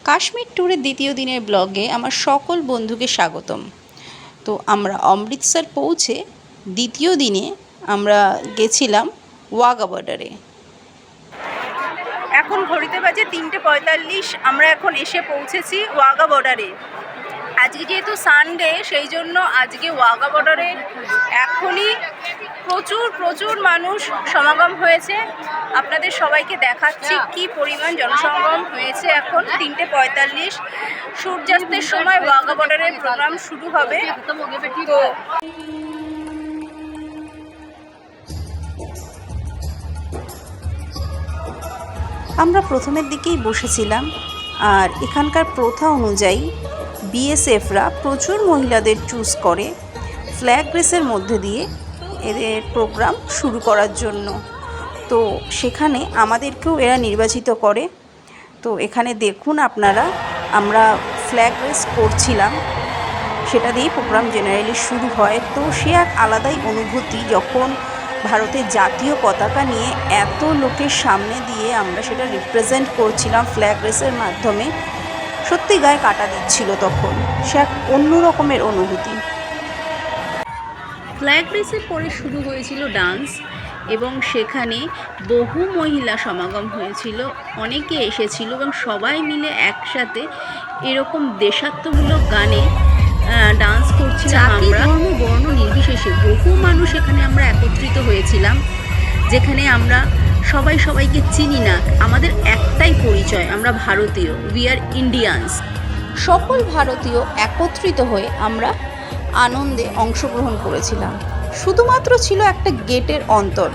কাশ্মীর ট্যুরের দ্বিতীয় দিনের ব্লগে আমার সকল বন্ধুকে স্বাগতম। তো আমরা অমৃতসর পৌঁছে দ্বিতীয় দিনে আমরা গেছিলাম ওয়াঘা বর্ডারে। এখন ঘড়িতে বাজে 3:45। আমরা এখন এসে পৌঁছেছি ওয়াঘা বর্ডারে। আজকে যেহেতু সানডে, সেই জন্য আজকে ওয়াঘা বর্ডারে এখনই প্রচুর মানুষ সমাগম হয়েছে। আপনাদের সবাইকে দেখাচ্ছি কি পরিমাণ জনসমাগম হয়েছে। এখন 3:45, সূর্যাস্তের সময় ওয়াঘা বর্ডারের প্রোগ্রাম শুরু হবে। তো আমরা প্রথমের দিকেই বসেছিলাম, আর এখানকার প্রথা অনুযায়ী বিএসএফরা প্রচুর মহিলাদের চুজ করে ফ্ল্যাগ রেসের মধ্যে দিয়ে এদের প্রোগ্রাম শুরু করার জন্য। তো সেখানে আমাদেরকেও এরা নির্বাচিত করে। তো এখানে দেখুন আপনারা, আমরা ফ্ল্যাগ রেস করছিলাম, সেটা দিয়েই প্রোগ্রাম জেনারেলি শুরু হয়। তো সে এক আলাদাই অনুভূতি যখন ভারতের জাতীয় পতাকা নিয়ে এত লোকের সামনে দিয়ে আমরা সেটা রিপ্রেজেন্ট করছিলাম ফ্ল্যাগ রেসের মাধ্যমে। সত্যি গায়ে কাটা দিচ্ছিল তখন, সে এক অন্য রকমের অনুভূতি। ফ্ল্যাগ রেসের পরে শুরু হয়েছিল ডান্স, এবং সেখানে বহু মহিলা সমাগম হয়েছিল, অনেকে এসেছিল এবং সবাই মিলে একসাথে এরকম দেশাত্মমূলক গানে ডান্স করছিলাম। আমরা ধর্ম বর্ণ নির্বিশেষে বহু মানুষ এখানে আমরা একত্রিত হয়েছিলাম, যেখানে আমরা সবাইকে চিনি না, আমাদের একটাই পরিচয়, আমরা ভারতীয়, উই আর ইন্ডিয়ানস। সকল ভারতীয় একত্রিত হয়ে আমরা আনন্দে অংশগ্রহণ করেছিলাম। শুধুমাত্র ছিল একটা গেটের অন্তর,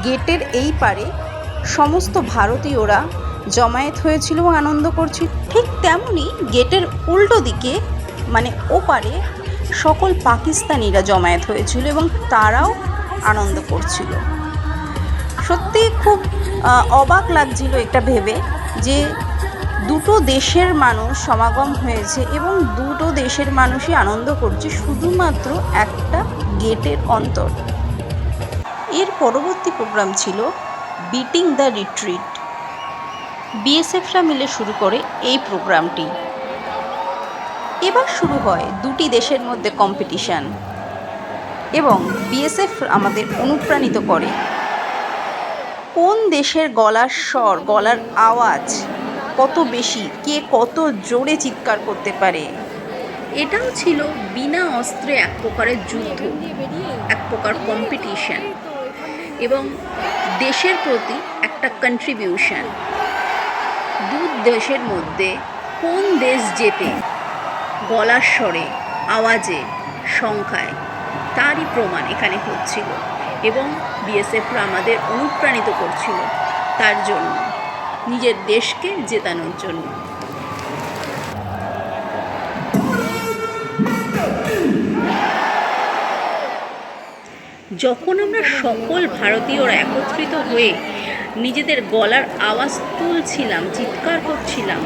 গেটের এই পারে সমস্ত ভারতীয়রা জমায়েত হয়েছিল এবং আনন্দ করছিল। ঠিক তেমনি গেটের উল্টো দিকে মানে ওপারে সকল পাকিস্তানিরা জমায়েত হয়েছিল এবং তারাও আনন্দ করছিল। সত্যি খুব অবাক লাগছিল এটা ভেবে যে দুটো দেশের মানুষ সমাগম হয়েছে এবং দুটো দেশের মানুষই আনন্দ করছে শুধুমাত্র একটা গেটের অন্তর। এর পরবর্তী প্রোগ্রাম ছিল বিটিং দ্য রিট্রিট। বিএসএফরা মিলে শুরু করে এই প্রোগ্রামটি। এবার শুরু হয় দুটি দেশের মধ্যে কম্পিটিশান, এবং বিএসএফ আমাদের অনুপ্রাণিত করে কোন দেশের গলার স্বর, গলার আওয়াজ কত বেশি, কে কত জোরে চিৎকার করতে পারে। এটাও ছিল বিনা অস্ত্রে এক প্রকারের যুদ্ধ, এক প্রকার কম্পিটিশান এবং দেশের প্রতি একটা কন্ট্রিবিউশন। দু দেশের মধ্যে কোন দেশ জেতে গলার স্বরে, আওয়াজে, সংখ্যায়, তারই প্রমাণ এখানে হচ্ছিল এবং বিএসএফরা আমাদের অনুপ্রাণিত করছিল তার জন্য, নিজের দেশকে জেতানোর জন্য। যখন আমরা সকল ভারতীয়রা একত্রিত হয়ে নিজেদের গলার আওয়াজ তুলছিলাম, চিৎকার করছিলাম,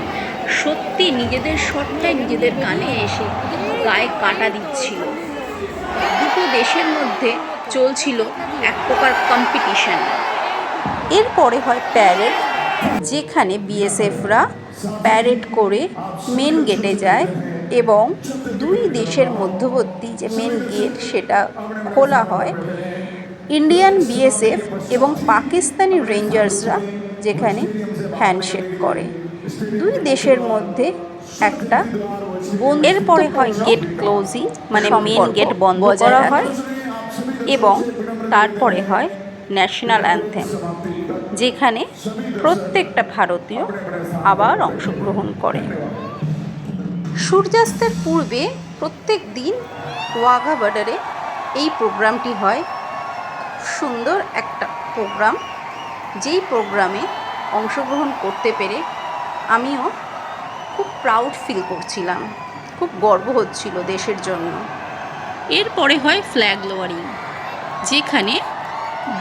সত্যি নিজেদের স্বরটাই নিজেদের কানে এসে গায়ে কাটা দিচ্ছিল। দুটো দেশের মধ্যে চলছিল এক প্রকার কম্পিটিশন। এরপরে হয় প্যারেড, যেখানে বিএসএফরা প্যারেড করে মেন গেটে যায় এবং দুই দেশের মধ্যবর্তী যে মেন গেট সেটা খোলা হয়। ইন্ডিয়ান বিএসএফ এবং পাকিস্তানি রেঞ্জার্সরা যেখানে হ্যান্ডশেক করে, দুই দেশের মধ্যে একটা এরপরে হয় গেট ক্লোজিং, মানে মেন গেট বন্ধ করা হয়, এবং তারপরে হয় ন্যাশনাল অ্যানথেম, যেখানে প্রত্যেকটা ভারতীয় আবার অংশগ্রহণ করে। সূর্যাস্তের পূর্বে প্রত্যেক দিন ওয়াঘা বর্ডারে এই প্রোগ্রামটি হয়। সুন্দর একটা প্রোগ্রাম, যেই প্রোগ্রামে অংশগ্রহণ করতে পেরে আমিও খুব প্রাউড ফিল করছিলাম, খুব গর্ব হচ্ছিল দেশের জন্য। এরপরে হয় ফ্ল্যাগ লোয়ারিং, যেখানে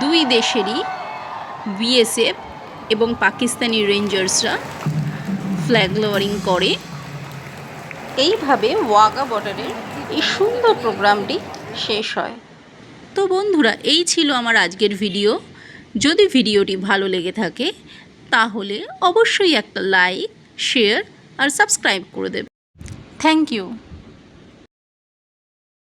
দুই দেশেরই বিএসএফ এবং পাকিস্তানি রেঞ্জার্সরা ফ্ল্যাগ লোয়ারিং করে। এইভাবে ওয়াঘা বর্ডারের এই সুন্দর প্রোগ্রামটি শেষ হয়। তো বন্ধুরা, এই ছিল আমার আজকের ভিডিও। যদি ভিডিওটি ভালো লেগে থাকে তাহলে অবশ্যই একটা লাইক, শেয়ার আর সাবস্ক্রাইব করে দেবে। Thank you.